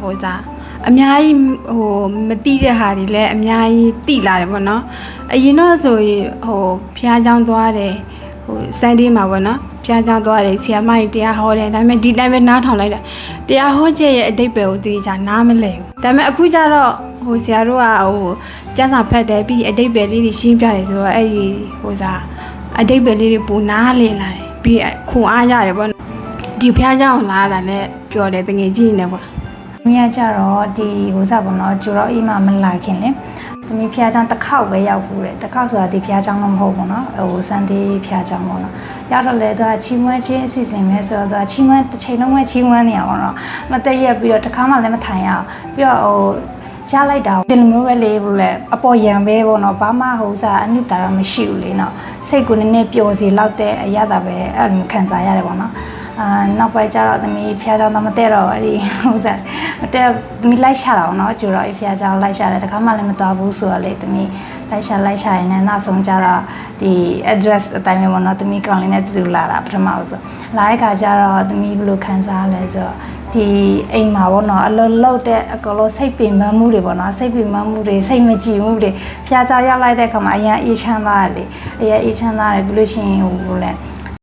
ိုစားအများကြီးဟိုမတိတဲ့ဟာတွေလည်းအများကြီးတိလာတယ်ပေါ့နော်အရင်တော့ဆိုရင်ဟိုဖျားချောင်းသွားတယ်ဟိုစန်ဒေးမှာပေါ့နော်ဖျားချောင်းသွားတယ်ဆီယမကြီးတရားဟောတယ်ဒါပေမဲ့ဒီတိုင်းပဲနားထောင်လိုက်တာတရားဟောချက်ရဲ့အတိတ်ပဲကိုသိချာနားမလဲဘူးဒါပေမဲ့အခုကျတော့ဟိုဆရာတို့ကဟိုကျန်းစာဖတ်တယ်ပြီးအတိတ်ပဲလေးတွေရှင်းပြတယ်ဆိုတော့အဲ့ဒီဟိုစားအတိတ်ပဲလေးတွေပူနားလေလာတယ်ပြီးခွန်အားရတယ်ပေါ့ဒီဖျားချောင်းလာတာနဲ့ပြောတယ်တငယ်ချင်းနေပေါ့မင်းကကြတော့ဒီဟိုစားပေါ့နော်ကျတော့အိမ်မှာမလာခင်လေသမီးဖျားချောင်းတစ်ခေါက်ပဲရောက်ဘူးတဲ့တစ်ခေါက်ဆိုတာဒီဖျားချောင်းတော့မဟုတ်ဘူးနော်ဟိုစန်ဒေးဖျားချောင်းပေါ့နော်ရောက်တော့လေသူကချီမွန်းချင်းအစီအစဉ်ပဲဆိုတော့သူကချီမွန်းတစ်ချိန်လုံးပဲချီမွန်းနေရပါတော့မတက်ရက်ပြီးတော့တစ်ခါမှလည်းမထိုင်ရအောင်ပြီးတော့ဟိုရလိုက်တာဒီလိုမျိုးပဲလေဘလို့လဲအပေါ်ရံပဲပေါ့နော်ဘာမှဟိုစားအနုတာတော့မရှိဘူးလေနော်စိတ်ကိုနည်းနည်းပျော်စီလောက်တဲ့အရသာပဲအဲ့လိုခံစားရတယ်ပေါ့နော်နောက်ပိုင်းကျတော့သမီးဖျားချောင်းတော့မတက်တော့အဲ့ဒီဟိုစားမတက်သမီးလိုက်ရှာတာပေါ့နော်ကျတော့ဖျားချောင်းလိုက်ရှာတယ်တခါမှလည်းမတော်ဘူးဆိုတော့လေသမီးလိုက်ရှာရင်လည်းနောက်ဆုံးကျတော့ဒီ address အတိုင်းပဲပေါ့နော်သမီးကောင်လေးနဲ့တူလာတာပထမဆုံးလာတဲ့ခါကျတော့သမီးဘယ်လိုခံစားလဲဆိုတော့ဒီအိမ်မှာပေါ့နော်အလုံးလုံးတဲ့အကလုံးစိတ်ပင်ပန်းမှုတွေပေါ့နော်စိတ်ပင်ပန်းမှုတွေစိတ်မကြည်မှုတွေဖျားချောင်းရောက်လိုက်တဲ့ခါမှာအရင်အေးချမ်းသားတယ်လေအရင်အေးချမ်းသားတယ်ပြီးလို့ရှိရင်ဟိုလဲ